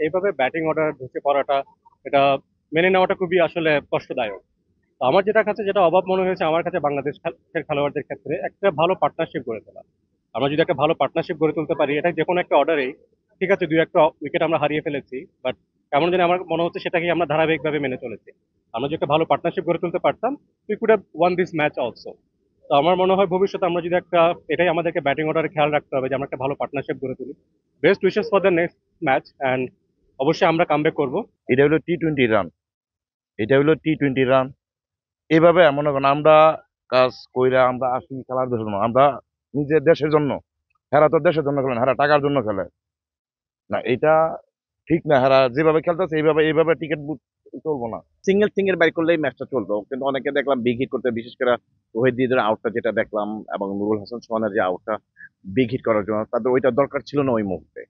এইভাবে batting order ঢুকে পড়াটা, এটা মেনে নেওয়াটা খুবই আসলে কষ্টদায়ক। তো আমার যেটা কাছে যেটা অভাব মনে হয়েছে আমার কাছে বাংলাদেশের খেলোয়াড়দের ক্ষেত্রে একটা ভালো পার্টনারশিপ গড়ে তোলা। আমরা যদি একটা ভালো পার্টনারশিপ গড়ে তুলতে পারি, এটা যে কোনো একটা অর্ডারেই, ঠিক আছে দুই একটা উইকেট আমরা হারিয়ে ফেলেছি, বাট এমন যেন আমার মনে হচ্ছে সেটাকে আমরা ধারাবাহিকভাবে মেনে চলেছি। আমরা যদি একটা ভালো পার্টনারশিপ গড়ে তুলতে পারতাম, we could have one this match also. তো আমার মনে হয় ভবিষ্যতে আমরা যদি একটা, এটাই আমাদেরকে ব্যাটিং অর্ডারে খেয়াল রাখতে হবে যে আমরা একটা ভালো পার্টনারশিপ গড়ে তুলি। Best wishes for the next match, and অবশ্যই আমরা কামব্যাক করবো। এটা হলো T20 রান, এটা হলো T20 রান। এইভাবে মনে করেন আমরা কাজ কইরা আমরা আসি খেলার জন্য, আমরা নিজের দেশের জন্য। হেরা তো দেশের জন্য খেলেন, হেরা টাকার জন্য খেলে না, এটা ঠিক না। হেরা যেভাবে খেলতেছে এইভাবে এইভাবে টিকিট বুক চলবো না। সিঙ্গেল সিঙ্গেল বাই করলেই ম্যাচটা চলতো, কিন্তু অনেকে দেখলাম বিগ হিট করতে, বিশেষ করে রোহিত দিদের আউটটা যেটা দেখলাম এবং নুরুল হাসান সোহানের যে আউটটা বিগ হিট করার জন্য, তাদের ওইটা দরকার ছিল না ওই মুহূর্তে।